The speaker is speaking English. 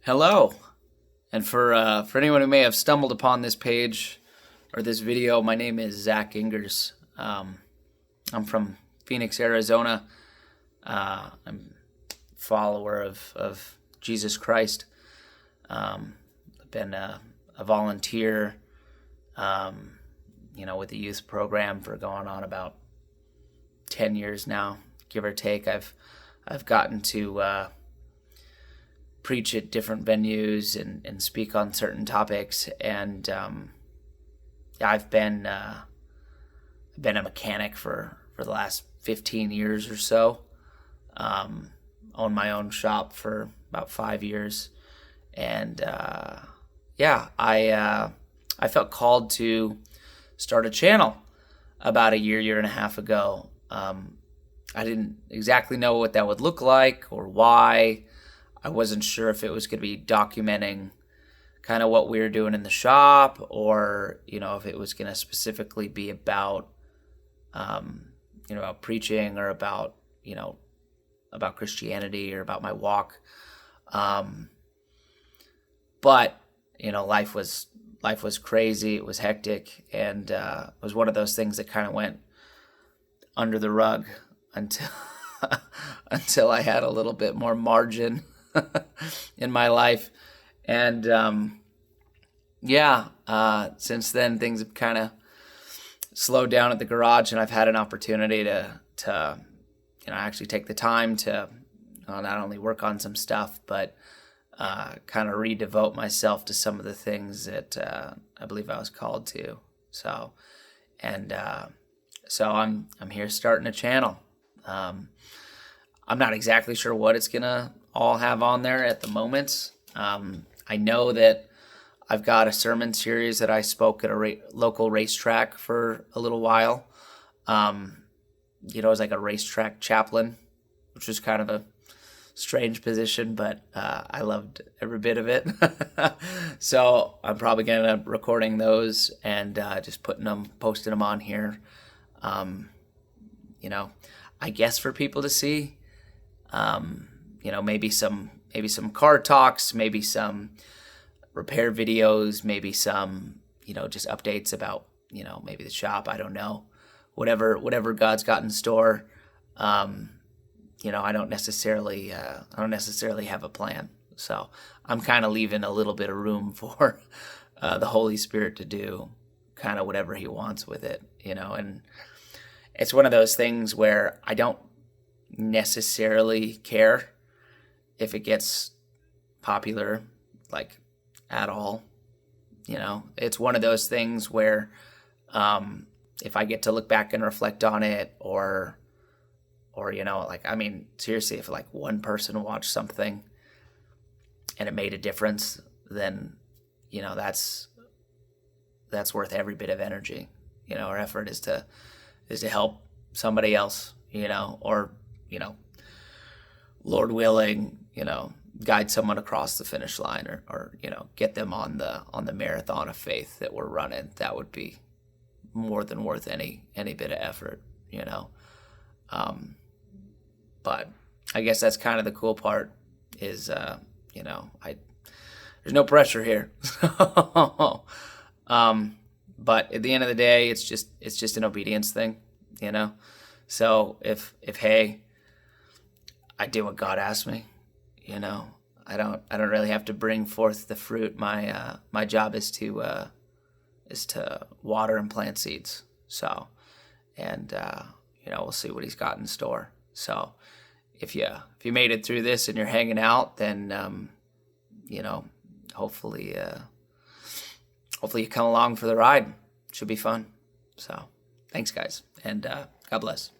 Hello, and for anyone who may have stumbled upon this page or this video, my name is Zach Ingers. I'm from Phoenix, Arizona. I'm a follower of Jesus Christ. I've been a volunteer, with the youth program for going on about 10 years now, give or take. I've gotten to preach at different venues and speak on certain topics. And I've been a mechanic for the last 15 years or so. Owned my own shop for about 5 years. And I felt called to start a channel about a year and a half ago. I didn't exactly know what that would look like or why. I wasn't sure if it was going to be documenting kind of what we were doing in the shop, or if it was going to specifically be about about preaching, or about Christianity, or about my walk. But life was crazy. It was hectic, and it was one of those things that kind of went under the rug until until I had a little bit more margin in my life. And since then things have kind of slowed down at the garage, and I've had an opportunity to actually take the time to not only work on some stuff, but kind of redevote myself to some of the things that I believe I was called to. So I'm here starting a channel. I'm not exactly sure what it's gonna all have on there at the moment. I know that I've got a sermon series that I spoke at a local racetrack for a little while. It was like a racetrack chaplain, which was kind of a strange position, but I loved every bit of it. So I'm probably going to end up recording those and just posting them on here. I guess for people to see. Maybe some car talks, maybe some repair videos, maybe some, just updates about, maybe the shop. I don't know, whatever God's got in store. I don't necessarily have a plan. So I'm kind of leaving a little bit of room for the Holy Spirit to do kind of whatever he wants with it, and it's one of those things where I don't necessarily care if it gets popular, like, at all. It's one of those things where if I get to look back and reflect on it, or seriously, if like one person watched something and it made a difference, then that's worth every bit of energy. Our effort is to help somebody else, or Lord willing, guide someone across the finish line, or get them on the marathon of faith that we're running. That would be more than worth any bit of effort, But I guess that's kind of the cool part is, there's no pressure here. But at the end of the day, it's just an obedience thing, So if hey, I did what God asked me, I don't really have to bring forth the fruit. My job is to water and plant seeds. So, and we'll see what he's got in store. So if you made it through this and you're hanging out, then hopefully you come along for the ride. Should be fun. So thanks, guys, and God bless.